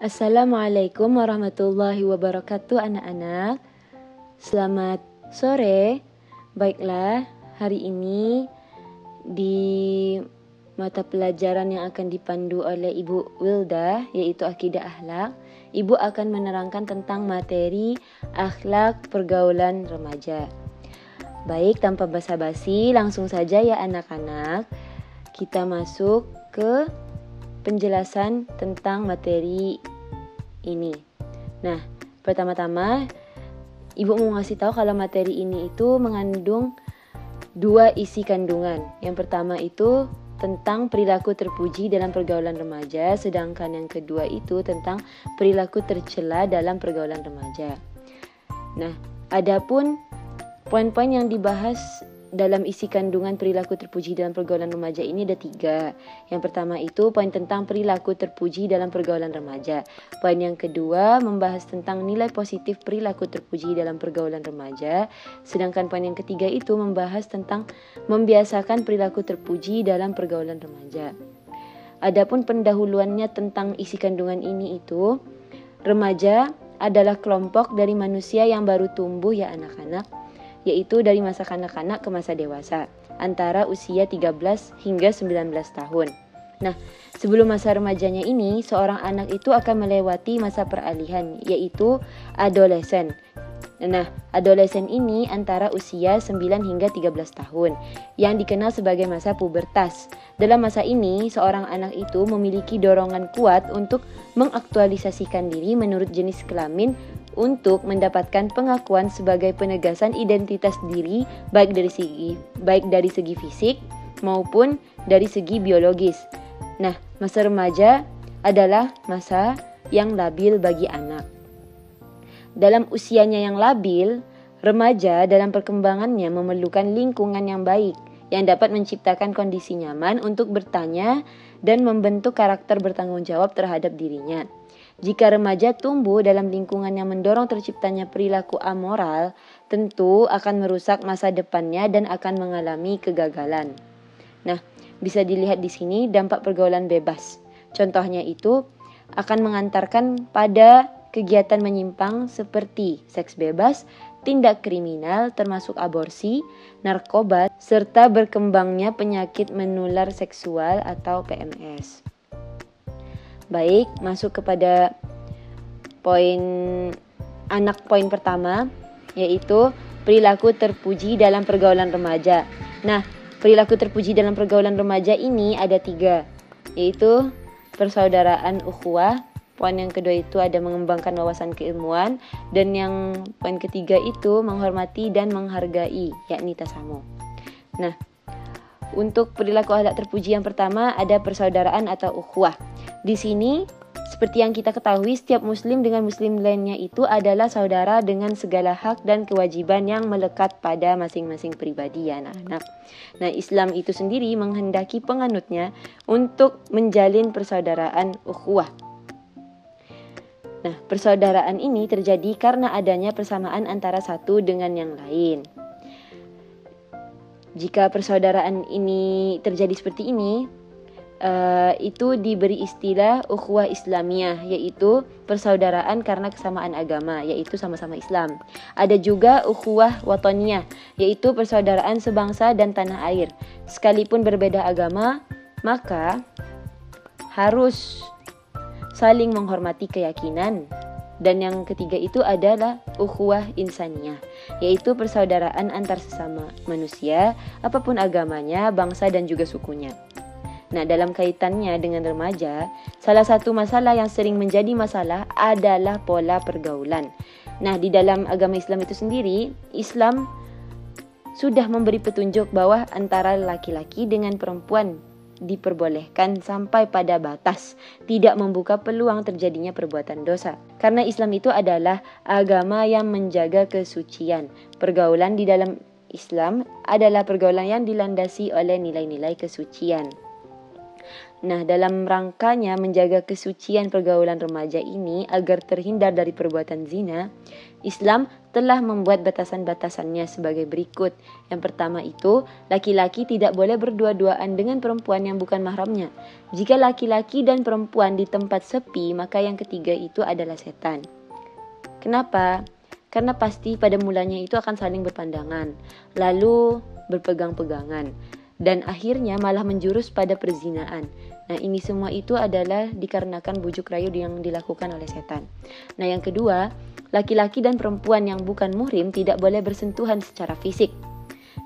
Assalamualaikum warahmatullahi wabarakatuh anak-anak. Selamat sore. Baiklah, hari ini di mata pelajaran yang akan dipandu oleh Ibu Wilda, yaitu Akidah Akhlak, Ibu akan menerangkan tentang materi akhlak pergaulan remaja. Baik, tanpa basa-basi, langsung saja ya anak-anak. Kita masuk ke penjelasan tentang materi ini. Nah, pertama-tama Ibu mau ngasih tahu kalau materi ini itu mengandung dua isi kandungan. Yang pertama itu tentang perilaku terpuji dalam pergaulan remaja, sedangkan yang kedua itu tentang perilaku tercela dalam pergaulan remaja. Nah, adapun poin-poin yang dibahas dalam isi kandungan perilaku terpuji dalam pergaulan remaja ini ada 3. Yang pertama itu poin tentang perilaku terpuji dalam pergaulan remaja. Poin yang kedua membahas tentang nilai positif perilaku terpuji dalam pergaulan remaja. Sedangkan poin yang ketiga itu membahas tentang membiasakan perilaku terpuji dalam pergaulan remaja. Adapun pendahuluannya tentang isi kandungan ini itu, remaja adalah kelompok dari manusia yang baru tumbuh ya anak-anak, yaitu dari masa kanak-kanak ke masa dewasa, antara usia 13 hingga 19 tahun. Nah, sebelum masa remajanya ini, seorang anak itu akan melewati masa peralihan, yaitu adolesen. Nah, adolesen ini antara usia 9 hingga 13 tahun, yang dikenal sebagai masa pubertas. Dalam masa ini, seorang anak itu memiliki dorongan kuat untuk mengaktualisasikan diri menurut jenis kelamin untuk mendapatkan pengakuan sebagai penegasan identitas diri baik dari segi fisik maupun dari segi biologis. Nah, masa remaja adalah masa yang labil bagi anak. Dalam usianya yang labil, remaja dalam perkembangannya memerlukan lingkungan yang baik yang dapat menciptakan kondisi nyaman untuk bertanya dan membentuk karakter bertanggung jawab terhadap dirinya. Jika remaja tumbuh dalam lingkungan yang mendorong terciptanya perilaku amoral, tentu akan merusak masa depannya dan akan mengalami kegagalan. Nah, bisa dilihat di sini dampak pergaulan bebas. Contohnya itu akan mengantarkan pada kegiatan menyimpang seperti seks bebas, tindak kriminal termasuk aborsi, narkoba, serta berkembangnya penyakit menular seksual atau PMS. Baik, masuk kepada poin pertama, yaitu perilaku terpuji dalam pergaulan remaja. Nah, perilaku terpuji dalam pergaulan remaja ini ada 3, yaitu persaudaraan ukhuwah. Poin yang kedua itu ada mengembangkan wawasan keilmuan, dan yang poin ketiga itu menghormati dan menghargai, yakni tasamuh. Nah, untuk perilaku akhlak terpuji yang pertama ada persaudaraan atau ukhuwah. Di sini, seperti yang kita ketahui, setiap muslim dengan muslim lainnya itu adalah saudara dengan segala hak dan kewajiban yang melekat pada masing-masing pribadi ya anak-anak. Nah, Islam itu sendiri menghendaki penganutnya untuk menjalin persaudaraan ukhuwah. Nah, persaudaraan ini terjadi karena adanya persamaan antara satu dengan yang lain. Jika persaudaraan ini terjadi seperti ini, itu diberi istilah ukhuwah Islamiyah, yaitu persaudaraan karena kesamaan agama, yaitu sama-sama Islam. Ada juga ukhuwah wataniyah, yaitu persaudaraan sebangsa dan tanah air. Sekalipun berbeda agama, maka harus saling menghormati keyakinan. Dan yang ketiga itu adalah ukhuwah insaniyah, yaitu persaudaraan antar sesama manusia, apapun agamanya, bangsa dan juga sukunya. Nah, dalam kaitannya dengan remaja, salah satu masalah yang sering menjadi masalah adalah pola pergaulan. Nah, di dalam agama Islam itu sendiri, Islam sudah memberi petunjuk bahwa antara laki-laki dengan perempuan diperbolehkan sampai pada batas, tidak membuka peluang terjadinya perbuatan dosa. Karena Islam itu adalah agama yang menjaga kesucian. Pergaulan di dalam Islam adalah pergaulan yang dilandasi oleh nilai-nilai kesucian. Nah, dalam rangkanya menjaga kesucian pergaulan remaja ini agar terhindar dari perbuatan zina, Islam telah membuat batasan-batasannya sebagai berikut. Yang pertama itu, laki-laki tidak boleh berdua-duaan dengan perempuan yang bukan mahramnya. Jika laki-laki dan perempuan di tempat sepi, maka yang ketiga itu adalah setan. Kenapa? Karena pasti pada mulanya itu akan saling berpandangan, lalu berpegang-pegangan, dan akhirnya malah menjurus pada perzinaan. Nah, ini semua itu adalah dikarenakan bujuk rayu yang dilakukan oleh setan. Nah, yang kedua, laki-laki dan perempuan yang bukan muhrim tidak boleh bersentuhan secara fisik.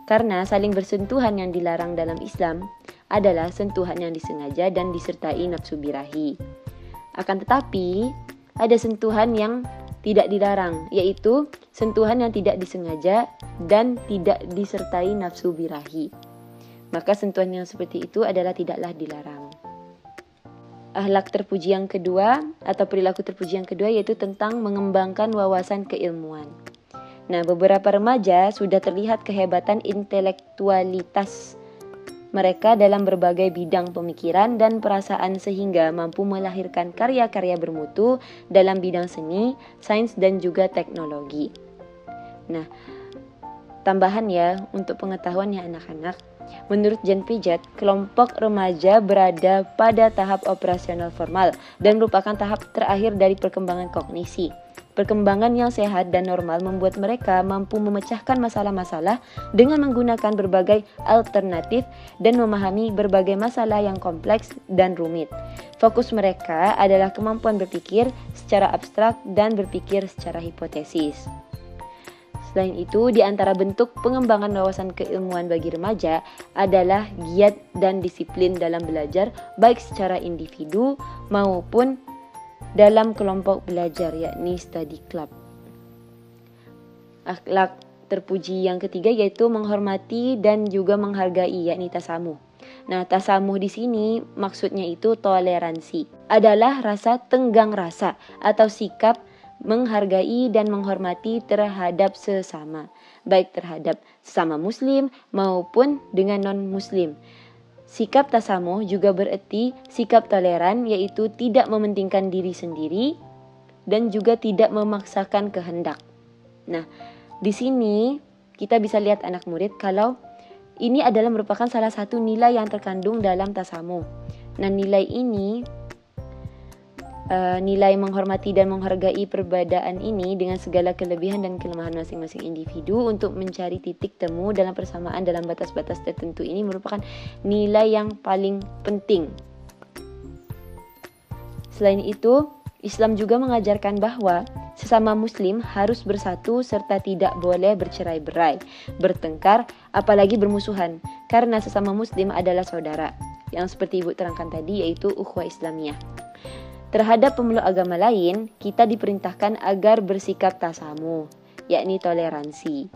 Karena saling bersentuhan yang dilarang dalam Islam adalah sentuhan yang disengaja dan disertai nafsu birahi. Akan tetapi, ada sentuhan yang tidak dilarang, yaitu sentuhan yang tidak disengaja dan tidak disertai nafsu birahi. Maka sentuhan yang seperti itu adalah tidaklah dilarang. Akhlak terpuji yang kedua atau perilaku terpuji yang kedua yaitu tentang mengembangkan wawasan keilmuan. Nah, beberapa remaja sudah terlihat kehebatan intelektualitas mereka dalam berbagai bidang pemikiran dan perasaan sehingga mampu melahirkan karya-karya bermutu dalam bidang seni, sains dan juga teknologi. Nah, tambahan ya untuk pengetahuan ya anak-anak. Menurut Jan Piaget, kelompok remaja berada pada tahap operasional formal dan merupakan tahap terakhir dari perkembangan kognisi. Perkembangan yang sehat dan normal membuat mereka mampu memecahkan masalah-masalah dengan menggunakan berbagai alternatif dan memahami berbagai masalah yang kompleks dan rumit. Fokus mereka adalah kemampuan berpikir secara abstrak dan berpikir secara hipotesis. Selain itu, di antara bentuk pengembangan wawasan keilmuan bagi remaja adalah giat dan disiplin dalam belajar, baik secara individu maupun dalam kelompok belajar, yakni study club. Akhlak terpuji yang ketiga yaitu menghormati dan juga menghargai, yakni tasamuh. Nah, tasamuh di sini maksudnya itu toleransi. Adalah rasa tenggang rasa atau sikap menghargai dan menghormati terhadap sesama, baik terhadap sesama muslim maupun dengan non-muslim. Sikap tasamuh juga berarti sikap toleran, yaitu tidak mementingkan diri sendiri dan juga tidak memaksakan kehendak. Nah, di sini kita bisa lihat anak murid kalau ini adalah merupakan salah satu nilai yang terkandung dalam tasamuh. Nah, nilai ini nilai menghormati dan menghargai perbedaan ini dengan segala kelebihan dan kelemahan masing-masing individu untuk mencari titik temu dalam persamaan dalam batas-batas tertentu ini merupakan nilai yang paling penting. Selain itu, Islam juga mengajarkan bahwa sesama muslim harus bersatu serta tidak boleh bercerai-berai, bertengkar, apalagi bermusuhan, karena sesama muslim adalah saudara, yang seperti Ibu terangkan tadi yaitu ukhuwah Islamiyah. Terhadap pemeluk agama lain, kita diperintahkan agar bersikap tasamuh, yakni toleransi.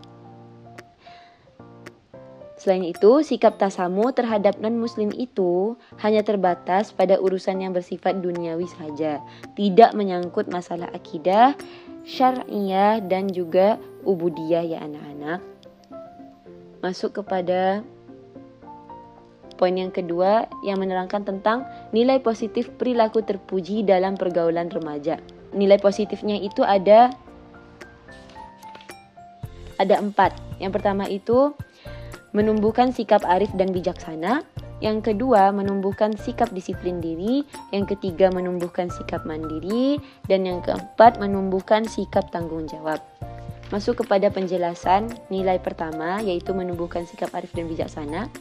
Selain itu, sikap tasamuh terhadap non-muslim itu hanya terbatas pada urusan yang bersifat duniawi saja, tidak menyangkut masalah akidah, syariah dan juga ubudiyah ya anak-anak. Masuk kepada poin yang kedua yang menerangkan tentang nilai positif perilaku terpuji dalam pergaulan remaja. Nilai positifnya itu ada 4. Yang pertama itu menumbuhkan sikap arif dan bijaksana. Yang kedua menumbuhkan sikap disiplin diri. Yang ketiga menumbuhkan sikap mandiri. Dan yang keempat menumbuhkan sikap tanggung jawab. Masuk kepada penjelasan nilai pertama yaitu menumbuhkan sikap arif dan bijaksana.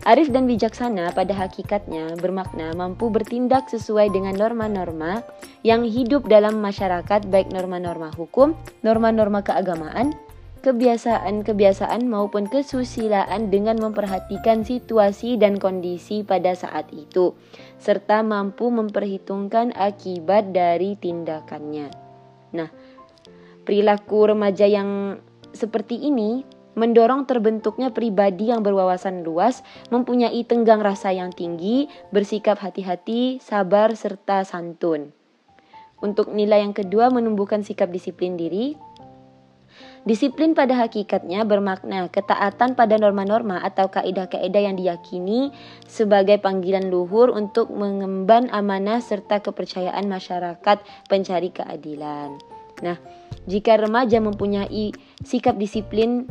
Arif dan bijaksana pada hakikatnya bermakna mampu bertindak sesuai dengan norma-norma yang hidup dalam masyarakat, baik norma-norma hukum, norma-norma keagamaan, kebiasaan-kebiasaan maupun kesusilaan dengan memperhatikan situasi dan kondisi pada saat itu, serta mampu memperhitungkan akibat dari tindakannya. Nah, perilaku remaja yang seperti ini mendorong terbentuknya pribadi yang berwawasan luas, mempunyai tenggang rasa yang tinggi, bersikap hati-hati, sabar, serta santun. Untuk nilai yang kedua, menumbuhkan sikap disiplin diri. Disiplin pada hakikatnya bermakna ketaatan pada norma-norma atau kaidah-kaidah yang diyakini sebagai panggilan luhur untuk mengemban amanah serta kepercayaan masyarakat pencari keadilan. Nah, jika remaja mempunyai sikap disiplin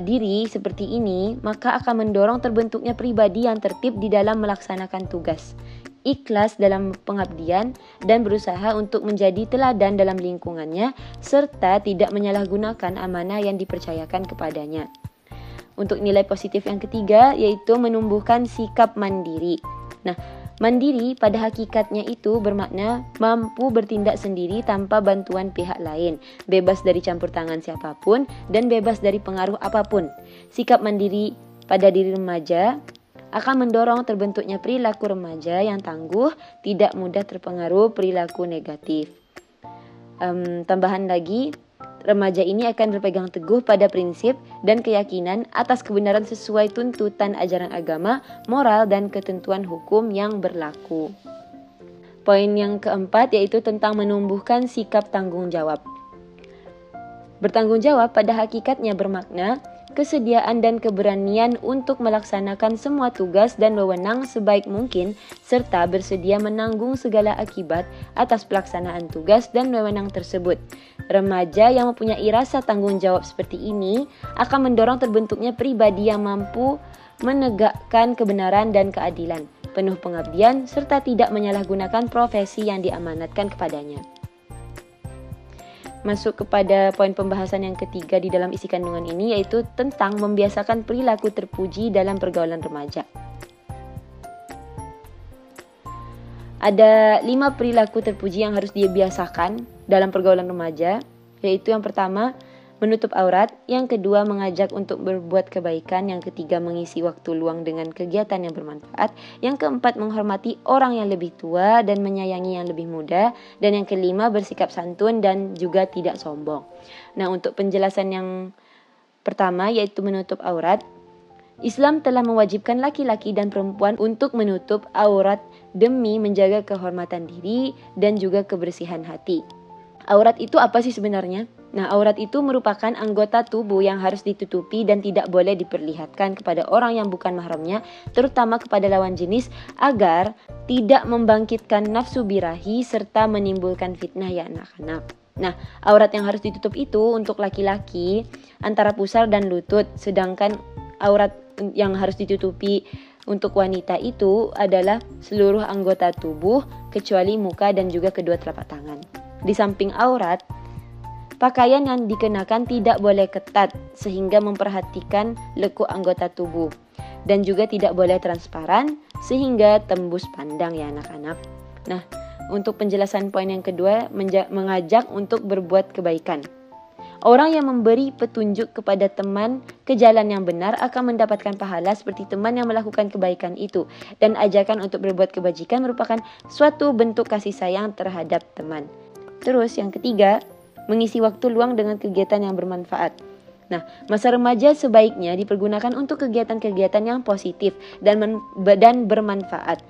diri seperti ini, maka akan mendorong terbentuknya pribadi yang tertib di dalam melaksanakan tugas, ikhlas dalam pengabdian, dan berusaha untuk menjadi teladan dalam lingkungannya, serta tidak menyalahgunakan amanah yang dipercayakan kepadanya. Untuk nilai positif yang ketiga, yaitu menumbuhkan sikap mandiri. Nah, mandiri pada hakikatnya itu bermakna mampu bertindak sendiri tanpa bantuan pihak lain, bebas dari campur tangan siapapun, dan bebas dari pengaruh apapun. Sikap mandiri pada diri remaja akan mendorong terbentuknya perilaku remaja yang tangguh, tidak mudah terpengaruh perilaku negatif. Tambahan lagi, remaja ini akan berpegang teguh pada prinsip dan keyakinan atas kebenaran sesuai tuntutan ajaran agama, moral, dan ketentuan hukum yang berlaku. Poin yang keempat yaitu tentang menumbuhkan sikap tanggung jawab. Bertanggung jawab pada hakikatnya bermakna kesediaan dan keberanian untuk melaksanakan semua tugas dan wewenang sebaik mungkin, serta bersedia menanggung segala akibat atas pelaksanaan tugas dan wewenang tersebut. Remaja yang mempunyai rasa tanggung jawab seperti ini akan mendorong terbentuknya pribadi yang mampu menegakkan kebenaran dan keadilan, penuh pengabdian, serta tidak menyalahgunakan profesi yang diamanatkan kepadanya. Masuk kepada poin pembahasan yang ketiga di dalam isi kandungan ini, yaitu tentang membiasakan perilaku terpuji dalam pergaulan remaja. Ada 5 perilaku terpuji yang harus dibiasakan dalam pergaulan remaja, yaitu yang pertama, menutup aurat, yang kedua, mengajak untuk berbuat kebaikan, yang ketiga, mengisi waktu luang dengan kegiatan yang bermanfaat, yang keempat, menghormati orang yang lebih tua dan menyayangi yang lebih muda, dan yang kelima, bersikap santun dan juga tidak sombong. Nah, untuk penjelasan yang pertama, yaitu menutup aurat, Islam telah mewajibkan laki-laki dan perempuan untuk menutup aurat demi menjaga kehormatan diri dan juga kebersihan hati. Aurat itu apa sih sebenarnya? Nah, aurat itu merupakan anggota tubuh yang harus ditutupi dan tidak boleh diperlihatkan kepada orang yang bukan mahramnya, terutama kepada lawan jenis, agar tidak membangkitkan nafsu birahi serta menimbulkan fitnah ya anak-anak. Nah, aurat yang harus ditutup itu untuk laki-laki antara pusar dan lutut, sedangkan aurat yang harus ditutupi untuk wanita itu adalah seluruh anggota tubuh kecuali muka dan juga kedua telapak tangan. Di samping aurat, pakaian yang dikenakan tidak boleh ketat sehingga memperhatikan lekuk anggota tubuh, dan juga tidak boleh transparan sehingga tembus pandang ya anak-anak. Nah, untuk penjelasan poin yang kedua, mengajak untuk berbuat kebaikan. Orang yang memberi petunjuk kepada teman ke jalan yang benar akan mendapatkan pahala seperti teman yang melakukan kebaikan itu, dan ajakan untuk berbuat kebajikan merupakan suatu bentuk kasih sayang terhadap teman. Terus yang ketiga, mengisi waktu luang dengan kegiatan yang bermanfaat. Nah, masa remaja sebaiknya dipergunakan untuk kegiatan-kegiatan yang positif dan bermanfaat.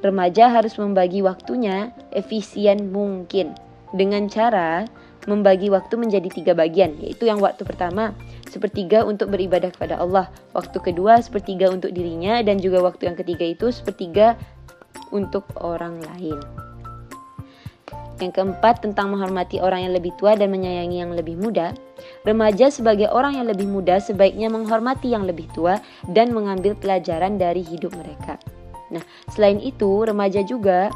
Remaja harus membagi waktunya efisien mungkin dengan cara membagi waktu menjadi 3 bagian, yaitu yang waktu pertama, 1/3 untuk beribadah kepada Allah, waktu kedua 1/3 untuk dirinya, dan juga waktu yang ketiga itu 1/3 untuk orang lain. Yang keempat, tentang menghormati orang yang lebih tua dan menyayangi yang lebih muda. Remaja sebagai orang yang lebih muda sebaiknya menghormati yang lebih tua dan mengambil pelajaran dari hidup mereka. Nah, selain itu, remaja juga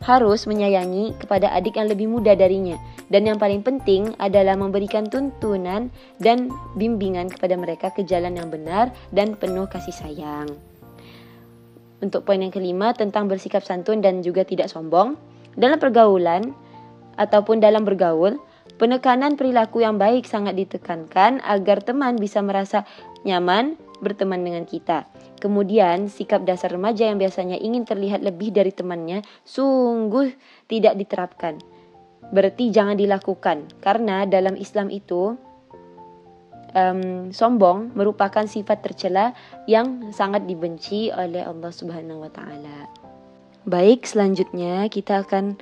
harus menyayangi kepada adik yang lebih muda darinya. Dan yang paling penting adalah memberikan tuntunan dan bimbingan kepada mereka ke jalan yang benar dan penuh kasih sayang. Untuk poin yang kelima, tentang bersikap santun dan juga tidak sombong. Dalam pergaulan ataupun dalam bergaul, penekanan perilaku yang baik sangat ditekankan agar teman bisa merasa nyaman berteman dengan kita. Kemudian, sikap dasar remaja yang biasanya ingin terlihat lebih dari temannya sungguh tidak diterapkan. Berarti jangan dilakukan, karena dalam Islam itu sombong merupakan sifat tercela yang sangat dibenci oleh Allah Subhanahu wa Ta'ala. Baik, selanjutnya kita akan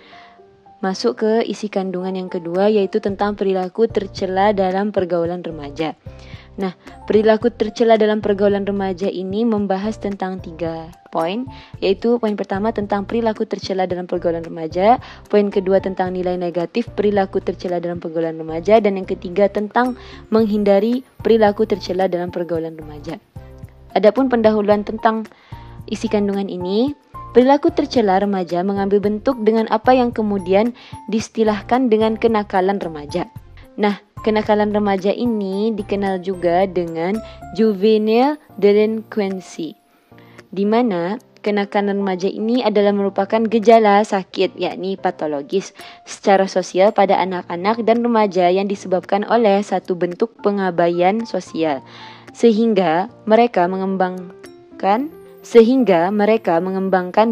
masuk ke isi kandungan yang kedua, yaitu tentang perilaku tercela dalam pergaulan remaja. Nah, perilaku tercela dalam pergaulan remaja ini membahas tentang 3 poin, yaitu poin pertama tentang perilaku tercela dalam pergaulan remaja, poin kedua tentang nilai negatif perilaku tercela dalam pergaulan remaja, dan yang ketiga tentang menghindari perilaku tercela dalam pergaulan remaja. Adapun pendahuluan tentang isi kandungan ini, perilaku tercela remaja mengambil bentuk dengan apa yang kemudian diistilahkan dengan kenakalan remaja. Nah, kenakalan remaja ini dikenal juga dengan juvenile delinquency, di mana kenakalan remaja ini adalah merupakan gejala sakit, yakni patologis, secara sosial pada anak-anak dan remaja yang disebabkan oleh satu bentuk pengabaian sosial, sehingga mereka mengembangkan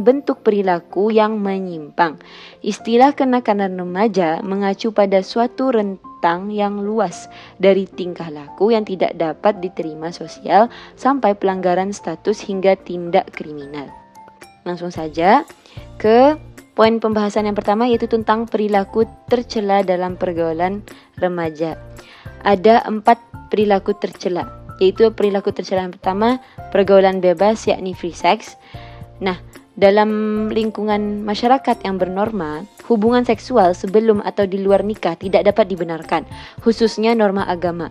bentuk perilaku yang menyimpang. Istilah kenakalan remaja mengacu pada suatu rentang yang luas dari tingkah laku yang tidak dapat diterima sosial sampai pelanggaran status hingga tindak kriminal. Langsung saja ke poin pembahasan yang pertama, yaitu tentang perilaku tercela dalam pergaulan remaja. Ada 4 perilaku tercela, yaitu perilaku tercela yang pertama, pergaulan bebas, yakni free sex. Nah, dalam lingkungan masyarakat yang bernorma, hubungan seksual sebelum atau di luar nikah tidak dapat dibenarkan, khususnya norma agama,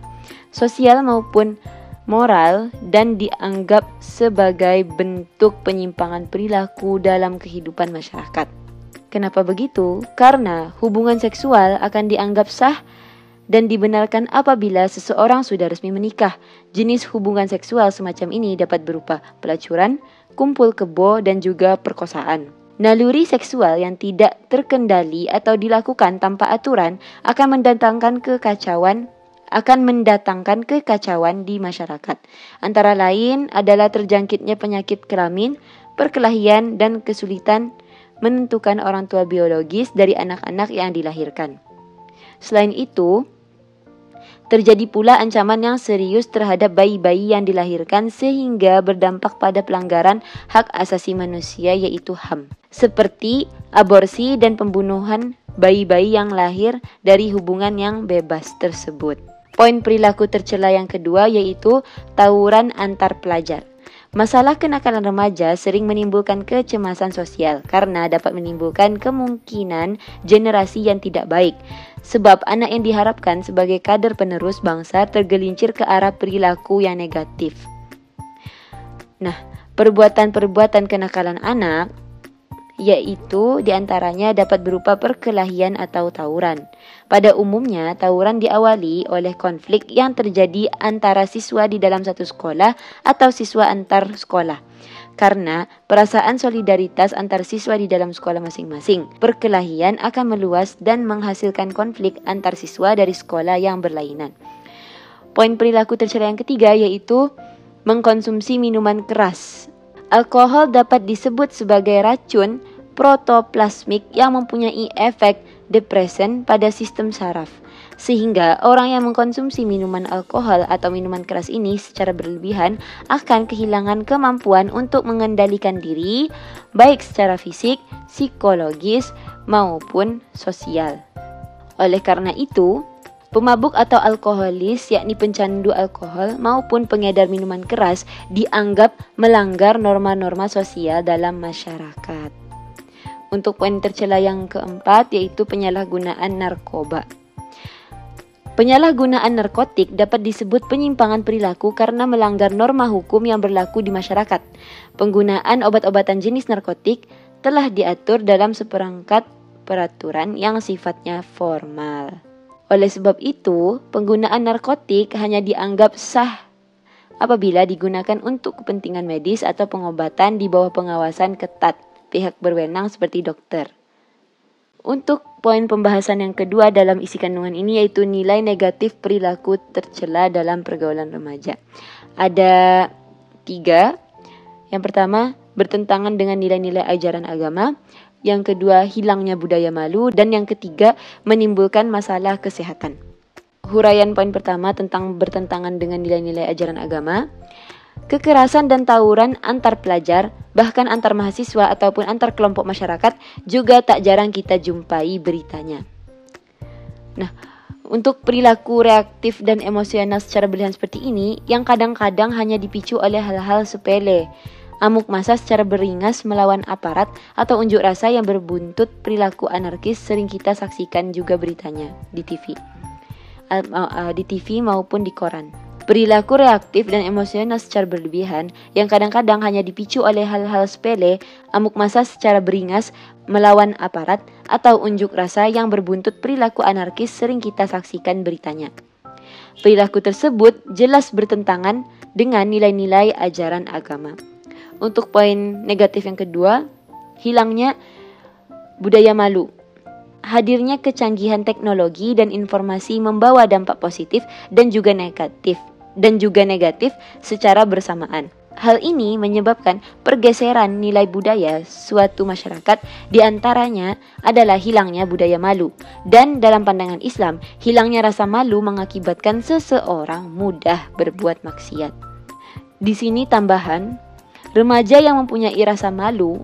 sosial maupun moral, dan dianggap sebagai bentuk penyimpangan perilaku dalam kehidupan masyarakat. Kenapa begitu? Karena hubungan seksual akan dianggap sah dan dibenarkan apabila seseorang sudah resmi menikah. Jenis hubungan seksual semacam ini dapat berupa pelacuran, kumpul kebo, dan juga perkosaan. Naluri seksual yang tidak terkendali atau dilakukan tanpa aturan akan mendatangkan kekacauan di masyarakat. Antara lain adalah terjangkitnya penyakit kelamin, perkelahian, dan kesulitan menentukan orang tua biologis dari anak-anak yang dilahirkan. Selain itu, terjadi pula ancaman yang serius terhadap bayi-bayi yang dilahirkan sehingga berdampak pada pelanggaran hak asasi manusia, yaitu HAM, seperti aborsi dan pembunuhan bayi-bayi yang lahir dari hubungan yang bebas tersebut. Poin perilaku tercela yang kedua yaitu tawuran antar pelajar. Masalah kenakalan remaja sering menimbulkan kecemasan sosial karena dapat menimbulkan kemungkinan generasi yang tidak baik, sebab anak yang diharapkan sebagai kader penerus bangsa tergelincir ke arah perilaku yang negatif. Nah, perbuatan-perbuatan kenakalan anak yaitu diantaranya dapat berupa perkelahian atau tawuran. Pada umumnya, tawuran diawali oleh konflik yang terjadi antara siswa di dalam satu sekolah atau siswa antar sekolah. Karena perasaan solidaritas antar siswa di dalam sekolah masing-masing, perkelahian akan meluas dan menghasilkan konflik antar siswa dari sekolah yang berlainan. Poin perilaku tercela yang ketiga yaitu mengkonsumsi minuman keras. Alkohol dapat disebut sebagai racun protoplasmik yang mempunyai efek depresan pada sistem saraf, sehingga orang yang mengkonsumsi minuman alkohol atau minuman keras ini secara berlebihan akan kehilangan kemampuan untuk mengendalikan diri, baik secara fisik, psikologis, maupun sosial. Oleh karena itu, pemabuk atau alkoholis, yakni pencandu alkohol maupun pengedar minuman keras, dianggap melanggar norma-norma sosial dalam masyarakat. Untuk poin tercela yang keempat yaitu penyalahgunaan narkoba. Penyalahgunaan narkotik dapat disebut penyimpangan perilaku karena melanggar norma hukum yang berlaku di masyarakat. Penggunaan obat-obatan jenis narkotik telah diatur dalam seperangkat peraturan yang sifatnya formal. Oleh sebab itu, penggunaan narkotik hanya dianggap sah apabila digunakan untuk kepentingan medis atau pengobatan di bawah pengawasan ketat pihak berwenang seperti dokter. Untuk poin pembahasan yang kedua dalam isi kandungan ini yaitu nilai negatif perilaku tercela dalam pergaulan remaja. Ada 3. Yang pertama, bertentangan dengan nilai-nilai ajaran agama. Yang kedua, hilangnya budaya malu. Dan yang ketiga, menimbulkan masalah kesehatan. Huraian poin pertama tentang bertentangan dengan nilai-nilai ajaran agama. Kekerasan dan tawuran antar pelajar, bahkan antar mahasiswa ataupun antar kelompok masyarakat juga tak jarang kita jumpai beritanya. Nah, untuk perilaku reaktif dan emosional secara berlebihan seperti ini yang kadang-kadang hanya dipicu oleh hal-hal sepele, amuk massa secara beringas melawan aparat atau unjuk rasa yang berbuntut perilaku anarkis sering kita saksikan juga beritanya di TV maupun di koran. Perilaku reaktif dan emosional secara berlebihan yang kadang-kadang hanya dipicu oleh hal-hal sepele, amuk massa secara beringas melawan aparat atau unjuk rasa yang berbuntut perilaku anarkis sering kita saksikan beritanya. Perilaku tersebut jelas bertentangan dengan nilai-nilai ajaran agama. Untuk poin negatif yang kedua, hilangnya budaya malu. Hadirnya kecanggihan teknologi dan informasi membawa dampak positif dan juga negatif secara bersamaan. Hal ini menyebabkan pergeseran nilai budaya suatu masyarakat, di antaranya adalah hilangnya budaya malu. Dan dalam pandangan Islam, hilangnya rasa malu mengakibatkan seseorang mudah berbuat maksiat. Di sini tambahan, remaja yang mempunyai rasa malu,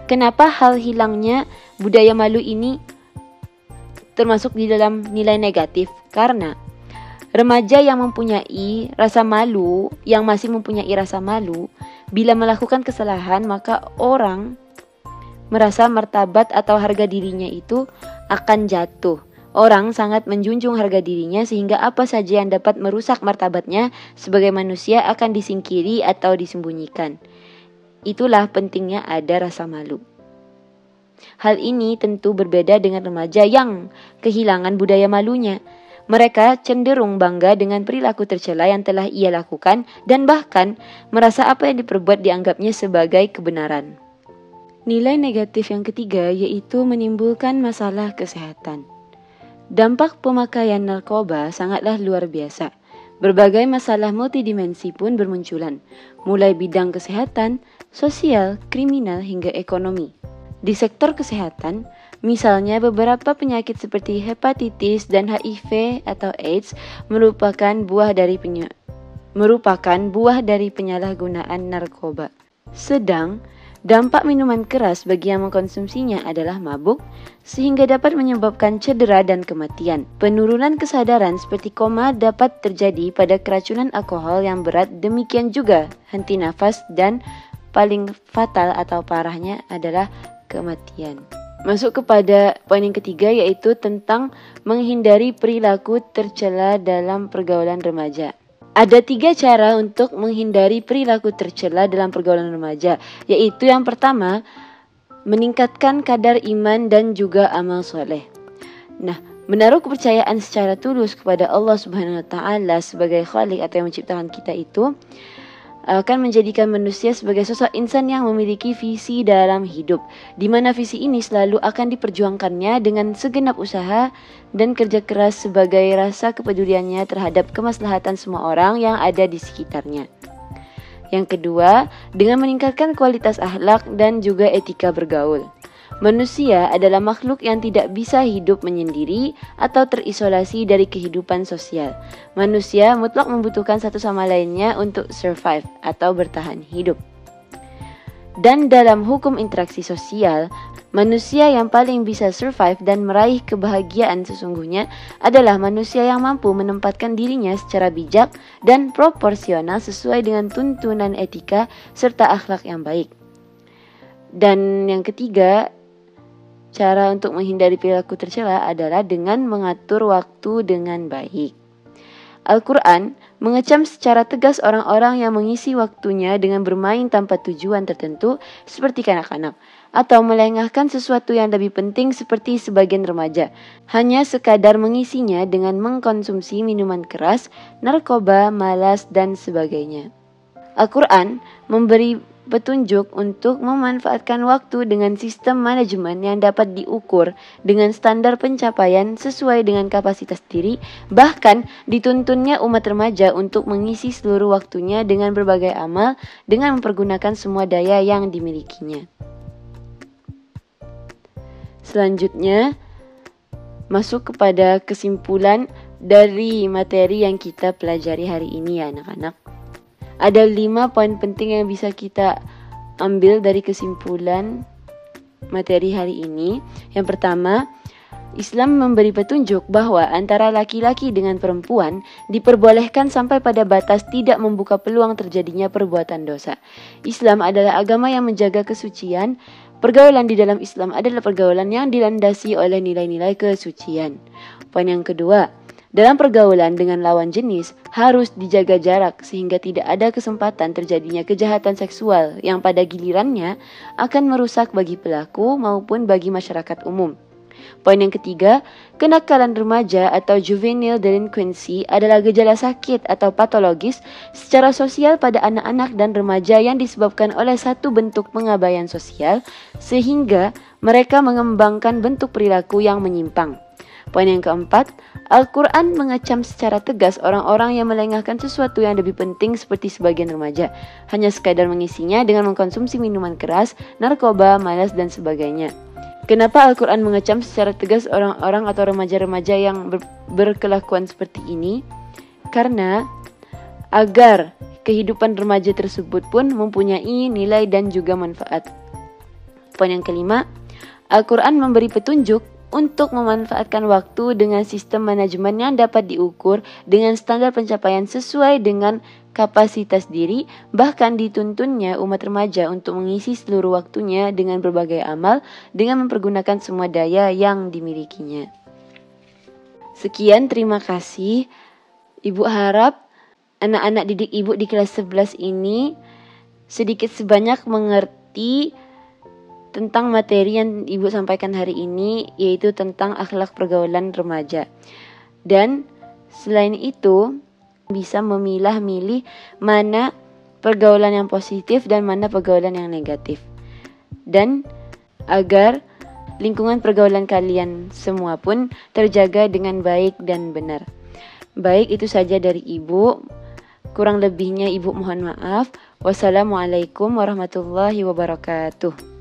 kenapa hal hilangnya budaya malu ini termasuk di dalam nilai negatif? Karena remaja yang mempunyai rasa malu, masih mempunyai rasa malu, bila melakukan kesalahan maka orang merasa martabat atau harga dirinya itu akan jatuh. Orang sangat menjunjung harga dirinya sehingga apa saja yang dapat merusak martabatnya sebagai manusia akan disingkiri atau disembunyikan. Itulah pentingnya ada rasa malu. Hal ini tentu berbeda dengan remaja yang kehilangan budaya malunya. Mereka cenderung bangga dengan perilaku tercela yang telah ia lakukan dan bahkan merasa apa yang diperbuat dianggapnya sebagai kebenaran. Nilai negatif yang ketiga yaitu menimbulkan masalah kesehatan. Dampak pemakaian narkoba sangatlah luar biasa. Berbagai masalah multidimensi pun bermunculan, mulai bidang kesehatan, sosial, kriminal hingga ekonomi. Di sektor kesehatan, misalnya beberapa penyakit seperti hepatitis dan HIV atau AIDS merupakan buah dari penyalahgunaan narkoba. Sedang dampak minuman keras bagi yang mengkonsumsinya adalah mabuk, sehingga dapat menyebabkan cedera dan kematian. Penurunan kesadaran seperti koma dapat terjadi pada keracunan alkohol yang berat, demikian juga henti nafas dan paling fatal atau parahnya adalah kematian. Masuk kepada poin yang ketiga yaitu tentang menghindari perilaku tercela dalam pergaulan remaja. Ada 3 cara untuk menghindari perilaku tercela dalam pergaulan remaja, yaitu yang pertama, meningkatkan kadar iman dan juga amal soleh. Nah, menaruh kepercayaan secara tulus kepada Allah Subhanahu Wa Taala sebagai Khalik atau yang menciptakan kita itu akan menjadikan manusia sebagai sosok insan yang memiliki visi dalam hidup, di mana visi ini selalu akan diperjuangkannya dengan segenap usaha dan kerja keras sebagai rasa kepeduliannya terhadap kemaslahatan semua orang yang ada di sekitarnya. Yang kedua, dengan meningkatkan kualitas akhlak dan juga etika bergaul. Manusia adalah makhluk yang tidak bisa hidup menyendiri atau terisolasi dari kehidupan sosial. Manusia mutlak membutuhkan satu sama lainnya untuk survive atau bertahan hidup. Dan dalam hukum interaksi sosial, manusia yang paling bisa survive dan meraih kebahagiaan sesungguhnya adalah manusia yang mampu menempatkan dirinya secara bijak dan proporsional sesuai dengan tuntunan etika serta akhlak yang baik. Dan yang ketiga, cara untuk menghindari perilaku tercela adalah dengan mengatur waktu dengan baik. Al-Quran mengecam secara tegas orang-orang yang mengisi waktunya dengan bermain tanpa tujuan tertentu seperti kanak-kanak, atau melengahkan sesuatu yang lebih penting seperti sebagian remaja, hanya sekadar mengisinya dengan mengkonsumsi minuman keras, narkoba, malas, dan sebagainya. Al-Quran memberi petunjuk untuk memanfaatkan waktu dengan sistem manajemen yang dapat diukur dengan standar pencapaian sesuai dengan kapasitas diri. Bahkan dituntunnya umat remaja untuk mengisi seluruh waktunya dengan berbagai amal dengan mempergunakan semua daya yang dimilikinya. Selanjutnya, masuk kepada kesimpulan dari materi yang kita pelajari hari ini ya anak-anak. Ada 5 poin penting yang bisa kita ambil dari kesimpulan materi hari ini. Yang pertama, Islam memberi petunjuk bahwa antara laki-laki dengan perempuan diperbolehkan sampai pada batas tidak membuka peluang terjadinya perbuatan dosa. Islam adalah agama yang menjaga kesucian. Pergaulan di dalam Islam adalah pergaulan yang dilandasi oleh nilai-nilai kesucian. Poin yang kedua, dalam pergaulan dengan lawan jenis harus dijaga jarak sehingga tidak ada kesempatan terjadinya kejahatan seksual yang pada gilirannya akan merusak bagi pelaku maupun bagi masyarakat umum. Poin yang ketiga, kenakalan remaja atau juvenile delinquency adalah gejala sakit atau patologis secara sosial pada anak-anak dan remaja yang disebabkan oleh satu bentuk pengabaian sosial sehingga mereka mengembangkan bentuk perilaku yang menyimpang. Poin yang keempat, Al-Quran mengecam secara tegas orang-orang yang melengahkan sesuatu yang lebih penting seperti sebagian remaja, hanya sekadar mengisinya dengan mengkonsumsi minuman keras, narkoba, malas, dan sebagainya. Kenapa Al-Quran mengecam secara tegas orang-orang atau remaja-remaja yang berkelakuan seperti ini? Karena agar kehidupan remaja tersebut pun mempunyai nilai dan juga manfaat. Poin yang kelima, Al-Quran memberi petunjuk untuk memanfaatkan waktu dengan sistem manajemen yang dapat diukur dengan standar pencapaian sesuai dengan kapasitas diri, bahkan dituntunnya umat remaja untuk mengisi seluruh waktunya dengan berbagai amal dengan mempergunakan semua daya yang dimilikinya. Sekian, terima kasih. Ibu harap anak-anak didik ibu di kelas 11 ini sedikit sebanyak mengerti tentang materi yang ibu sampaikan hari ini, yaitu tentang akhlak pergaulan remaja. Dan selain itu, bisa memilah-milih mana pergaulan yang positif dan mana pergaulan yang negatif. Dan agar lingkungan pergaulan kalian semua pun terjaga dengan baik dan benar. Baik, itu saja dari ibu. Kurang lebihnya ibu mohon maaf. Wassalamualaikum warahmatullahi wabarakatuh.